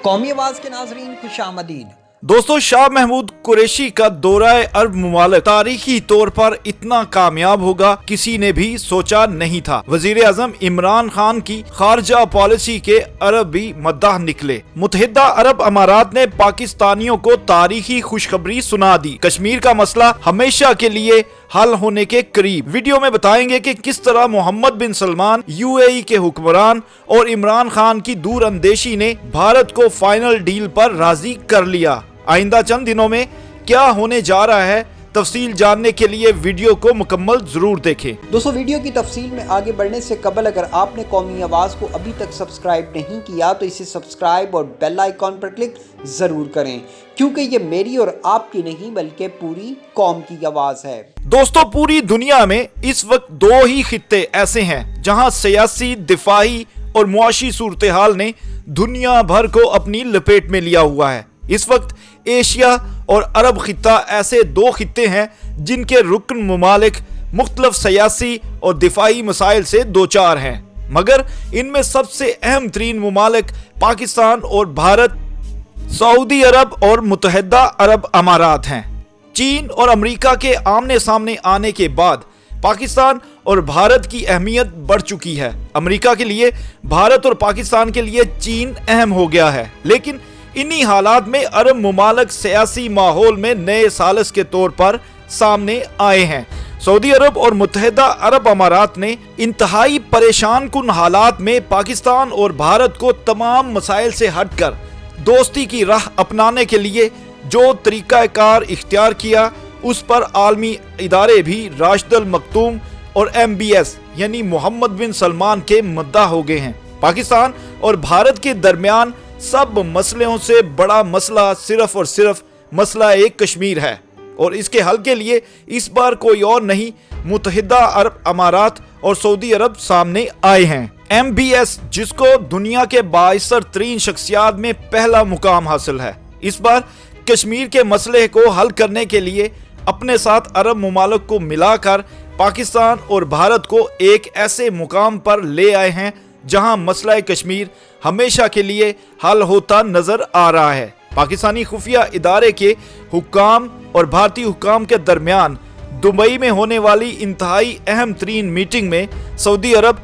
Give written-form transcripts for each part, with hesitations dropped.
कौमी आवाज के नाजरीन खुश आमदीद। दोस्तों, शाह महमूद कुरैशी का दौरा अरब मुमालिक तारीखी तौर पर इतना कामयाब होगा किसी ने भी सोचा नहीं था। वजीर आजम इमरान खान की खारजा पॉलिसी के अरब भी मद्दाह निकले। मुत्तहिदा अरब अमारात ने पाकिस्तानियों को तारीखी खुशखबरी सुना दी। कश्मीर का मसला हमेशा के लिए हल होने के करीब। वीडियो में बताएंगे कि किस तरह मोहम्मद बिन सलमान, यूएई के हुक्मरान और इमरान खान की दूर अंदेशी ने भारत को फाइनल डील पर राजी कर लिया। आइंदा चंद दिनों में क्या होने जा रहा है, तफसील जानने के लिए वीडियो को मुकम्मल जरूर देखें। दोस्तों, वीडियो की तफसील में आगे बढ़ने से कबल अगर आपने कौमी आवाज़ को अभी तक सब्सक्राइब नहीं किया तो इसे सब्सक्राइब और बेल आइकॉन पर क्लिक ज़रूर करें, क्योंकि ये मेरी और आपकी नहीं बल्कि पूरी कौम की आवाज़ है। दोस्तों, पूरी दुनिया में इस वक्त दो ही खित्ते ऐसे हैं जहां सियासी, दिफाई और मुआशी सूरत हाल ने दुनिया भर को अपनी लपेट में लिया हुआ है। इस वक्त एशिया और अरब खित्ता ऐसे दो खित्ते हैं जिनके रुकन मुमालिक मुख्तलिफ सियासी और दिफाई मसाइल से दो चार हैं, मगर इनमें सबसे अहम तरीन मुमालिक पाकिस्तान और भारत, सऊदी अरब और मुत्तहिदा अरब अमारात हैं। चीन और अमेरिका के आमने सामने आने के बाद पाकिस्तान और भारत की अहमियत बढ़ चुकी है। अमेरिका के लिए भारत और पाकिस्तान के लिए चीन अहम हो गया है, लेकिन इन्हीं हालात में अरब मुमालिक सियासी माहौल में नए सालिस के तौर पर सामने आए हैं। सऊदी अरब और मुत्तहिदा अरब अमारात ने इंतहाई परेशान कुन हालात में पाकिस्तान और भारत को तमाम मसाइल से हटकर दोस्ती की राह अपनाने के लिए जो तरीक़ाकार इख्तियार किया, उस पर आलमी इदारे भी राशिद अल मखदूम और MBS यानी मोहम्मद बिन सलमान के मद्दाह हो गए हैं। पाकिस्तान और भारत के दरमियान सब मसलों से बड़ा मसला सिर्फ और सिर्फ मसला एक कश्मीर है, और इसके हल के लिए इस बार कोई और नहीं, मुत्तहिदा अरब अमारात और सऊदी अरब सामने आए हैं। MBS, जिसको दुनिया के बाइसर तरीन शख्सियात में पहला मुकाम हासिल है, इस बार कश्मीर के मसले को हल करने के लिए अपने साथ अरब मुमालिक को मिलाकर पाकिस्तान और भारत को एक ऐसे मुकाम पर ले आए हैं जहां मसला कश्मीर हमेशा के लिए हल होता नजर आ रहा है। पाकिस्तानी खुफिया इदारे के हुक्काम और भारतीय हुक्काम के दरमियान दुबई में होने वाली इंतहाई अहम तरीन मीटिंग में सऊदी अरब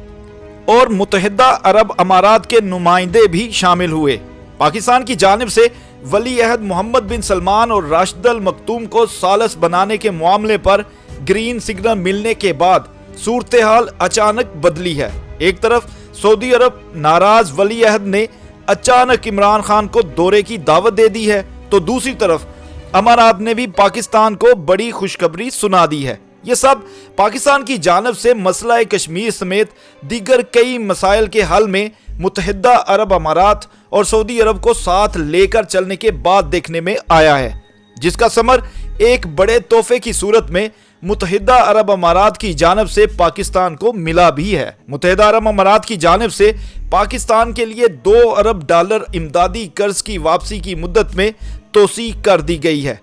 और मुत्तहिदा अरब अमारात के नुमाइंदे भी शामिल हुए। पाकिस्तान की जानिब से वली अहद मोहम्मद बिन सलमान और राशिद अल मखदूम को सालिस बनाने के मामले पर ग्रीन सिग्नल मिलने के बाद सूरत हाल अचानक बदली है। एक तरफ सऊदी अरब नाराज वली अहद ने अचानक इमरान खान को दौरे की दावत दे दी है, तो दूसरी तरफ अमारात ने भी पाकिस्तान को बड़ी खुशखबरी सुना दी है। ये सब पाकिस्तान की जानिब से मसला कश्मीर समेत दीगर कई मसाइल के हल में मुत्तहिदा अरब अमारात और सऊदी अरब को साथ लेकर चलने के बाद देखने में आया है, जिसका समर एक बड़े तोहफे की सूरत में मुत्तहिदा अरब अमारात की जानिब से पाकिस्तान को मिला भी है। मुत्तहिदा अरब अमारात की जानिब से पाकिस्तान के लिए $2 अरब इमदादी कर्ज की वापसी की मुद्दत में तोसी कर दी गई है।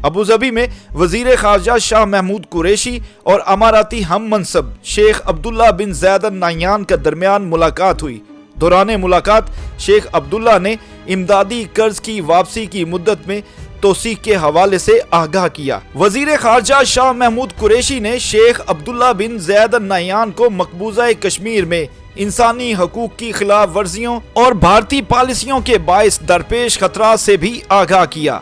अबू धाबी में वजीर खारजा शाह महमूद कुरैशी और अमाराती हम मनसब शेख अब्दुल्ला बिन ज़ैद अल नहयान के दरमियान मुलाकात हुई। दौरान मुलाकात शेख अब्दुल्ला ने इमदादी कर्ज की वापसी की मुद्दत में तोसीक के हवाले से आगाह किया। वजीर खारजा शाह महमूद कुरैशी ने शेख अब्दुल्ला बिन ज़ैद अल नहयान को मकबूजा कश्मीर में इंसानी हकूक की खिलाफ वर्जियों और भारतीय पॉलिसियों के बाइस दरपेश खतरात से भी आगाह किया।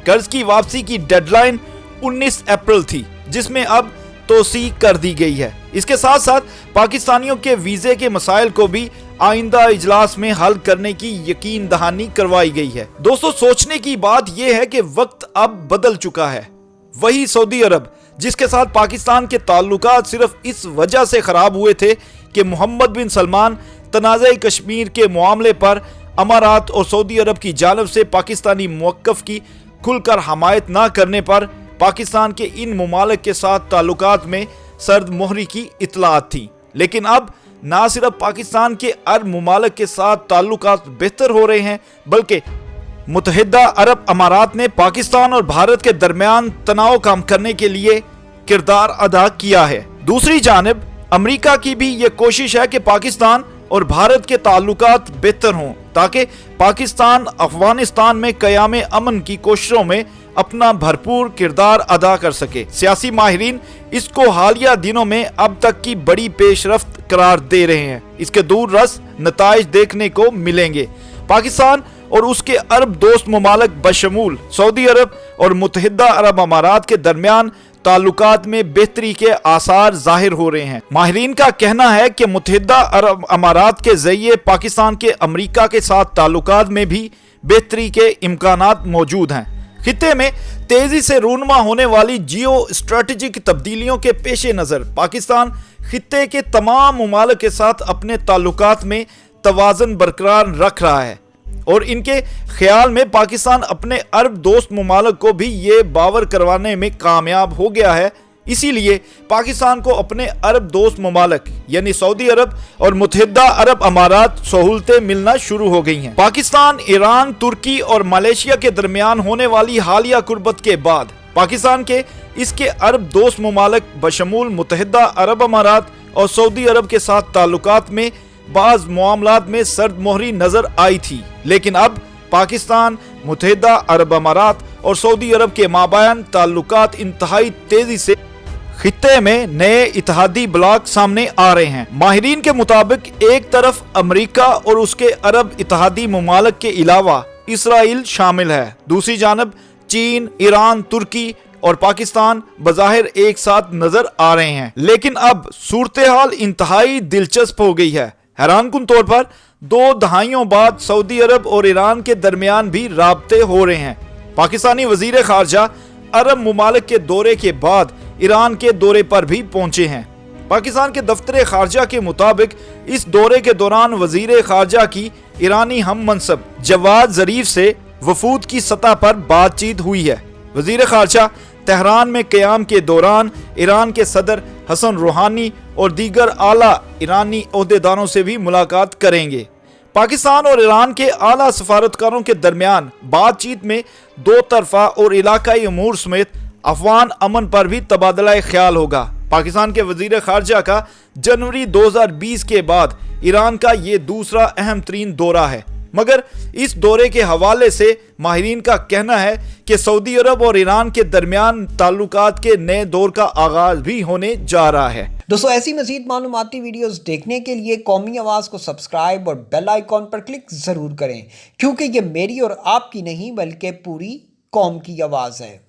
कर्ज की वापसी की डेडलाइन 19 अप्रैल थी, जिसमें अब तोसीक कर दी गई है। इसके साथ साथ पाकिस्तानियों के वीजे के मसाइल को भी आइंदा इजलास में हल करने की यकीन दहानी करवाई गई है। दोस्तों, सोचने की बात यह है कि वक्त अब बदल चुका है। वही सऊदी अरब, जिसके साथ पाकिस्तान के ताल्लुकात सिर्फ इस वजह से खराब हुए थे कि मोहम्मद बिन सलमान तनाज़े कश्मीर के मामले पर अमारात और सऊदी अरब की जानिब से पाकिस्तानी मौक़िफ़ की खुलकर हमायत न करने पर पाकिस्तान के इन मुमालिक के साथ ताल्लुकात में सर्द मोहरी की इतलात थी। लेकिन अब ना सिर्फ पाकिस्तान के अरब मुमालिक के साथ ताल्लुकात बेहतर हो रहे हैं, बल्कि मुत्तहिदा अरब अमारात ने पाकिस्तान और भारत के दरमियान तनाव कम करने के लिए किरदार अदा किया है। दूसरी जानिब अमेरिका की भी ये कोशिश है कि पाकिस्तान और भारत के ताल्लुकात बेहतर हों ताकि पाकिस्तान अफगानिस्तान में क़याम अमन की कोशिशों में अपना भरपूर किरदार अदा कर सके। सियासी माहिरीन इसको हालिया दिनों में अब तक की बड़ी पेशरफ्त करार दे रहे हैं। इसके दूर रस नताइज देखने को मिलेंगे। पाकिस्तान और उसके अरब दोस्त ममालिक बशमूल सऊदी अरब और मुत्तहिदा अरब अमारात के दरमियान ताल्लुकात में बेहतरी के आसार जाहिर हो रहे हैं। माहिरीन का कहना है कि मुत्तहिदा अरब अमारात के जरिए पाकिस्तान के अमरीका के साथ ताल्लुकात में भी बेहतरी के इम्कानात मौजूद हैं। खित्ते में तेजी से रूनुमा होने वाली जियो स्ट्रेटेजिक तब्दीलियों के पेश नज़र पाकिस्तान खित्ते के तमाम ममालिक के साथ अपने ताल्लुकात में तवाज़ुन बरकरार रख रहा है और इनके ख्याल में पाकिस्तान अपने अरब दोस्त ममालिक को भी ये बावर करवाने में कामयाब हो गया है। इसीलिए पाकिस्तान को अपने अरब दोस्त ममालिक यानी सऊदी अरब और मुत्तहिदा अरब अमारात सहूलतें मिलना शुरू हो गई हैं। पाकिस्तान, ईरान, तुर्की और मलेशिया के दरमियान होने वाली हालिया कुर्बत के बाद पाकिस्तान के इसके अरब दोस्त ममालिक बशमूल मुत्तहिदा अरब अमारात और सऊदी अरब के साथ ताल्लुकात में बाज़ मामलात में सर्द मोहरी नजर आई थी, लेकिन अब पाकिस्तान, मुत्तहिदा अरब अमारात और सऊदी अरब के माबैन ताल्लुकात इंतहाई तेजी से खित्ते में नए इत्तेहादी ब्लॉक सामने आ रहे हैं। माहिरीन के मुताबिक एक तरफ अमेरिका और उसके अरब इत्तेहादी ममालिक के अलावा इसराइल शामिल है, दूसरी जानब चीन, ईरान, तुर्की और पाकिस्तान बज़ाहिर एक साथ नजर आ रहे हैं। लेकिन अब सूरत हाल इंतहाई दिलचस्प हो गई है। हैरानकुन तौर पर 2 दहाइयों बाद सऊदी अरब और ईरान के दरमियान भी राब्ते हो रहे हैं। पाकिस्तानी वजीर खारजा अरब ममालिक के दौरे के बाद ईरान के दौरे पर भी पहुंचे हैं। पाकिस्तान के दफ्तर खारजा के मुताबिक इस दौरे के दौरान वजीर खारजा की ईरानी हम मनसब जवाद जरीफ से वफूद की सतह पर बातचीत हुई है। वजीर खारजा तेहरान में क़याम के दौरान ईरान के सदर हसन रूहानी और दीगर आला ईरानी ओहदेदारों से भी मुलाकात करेंगे। पाकिस्तान और ईरान के आला सफारतकारों के दरमियान बातचीत में 2 तरफा और इलाकाई अमूर समेत अफगान अमन पर भी तबादला ख्याल होगा। पाकिस्तान के वजीर खारजा का जनवरी 2020 के बाद ईरान का ये दूसरा अहम तरीन दौरा है, मगर इस दौरे के हवाले से माहिरीन का कहना है कि सऊदी अरब और ईरान के दरमियान ताल्लुकात के नए दौर का आगाज भी होने जा रहा है। दोस्तों, ऐसी मजीद मालूमाती वीडियोस देखने के लिए कौमी आवाज़ को सब्सक्राइब और बेल आइकॉन पर क्लिक ज़रूर करें, क्योंकि ये मेरी और आपकी नहीं बल्कि पूरी कौम की आवाज़ है।